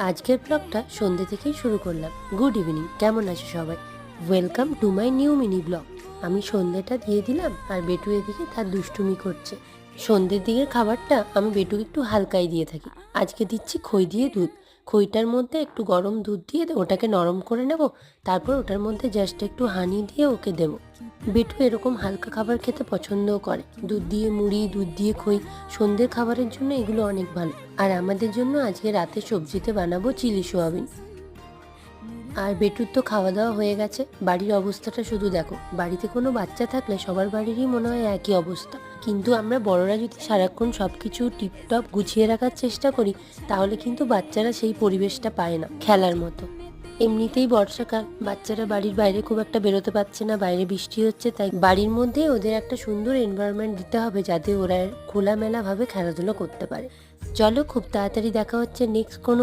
আজকের ব্লগটা সন্ধ্যে থেকেই শুরু করলাম। গুড ইভিনিং, কেমন আছো সবাই? Welcome to my new mini blog. আমি সন্ধ্যেটা দিয়ে দিলাম আর বেটু এদিকে তার দুষ্টুমি করছে। সন্ধ্যের দিকের খাবারটা আমি বেটুকে একটু হালকাই দিয়ে থাকি। আজকে দিচ্ছি খই দিয়ে দুধ। খইটার মধ্যে একটু গরম দুধ দিয়ে ওটাকে নরম করে নেব, তারপর ওটার মধ্যে জাস্ট একটু হানি দিয়ে ওকে দেবো। বেটু এরকম হালকা খাবার খেতে পছন্দও করে। দুধ দিয়ে মুড়ি, দুধ দিয়ে খই সন্ধ্যের খাবারের জন্য এগুলো অনেক ভালো। আর আমাদের জন্য আজকে রাতে সবজিতে বানাবো চিলি সোয়াবিন। আর বেটুর তো খাওয়া দাওয়া হয়ে গেছে। বাড়ির অবস্থাটা শুধু দেখো। বাড়িতে কোনো বাচ্চা থাকলে সবার বাড়িরই মনে হয় একই অবস্থা, কিন্তু আমরা বড়রা যদি সারাক্ষণ সব কিছু টিপটপ গুছিয়ে রাখার চেষ্টা করি, তাহলে কিন্তু বাচ্চারা সেই পরিবেশটা পায় না খেলার মতো। এমনিতেই বর্ষাকাল, বাচ্চারা বাড়ির বাইরে খুব একটা বেরোতে পারছে না, বাইরে বৃষ্টি হচ্ছে, তাই বাড়ির মধ্যে ওদের একটা সুন্দর এনভায়রনমেন্ট দিতে হবে যাতে ওরা খোলামেলাভাবে খেলাধুলো করতে পারে। চলো, খুব তাড়াতাড়ি দেখা হচ্ছে নেক্সট কোনো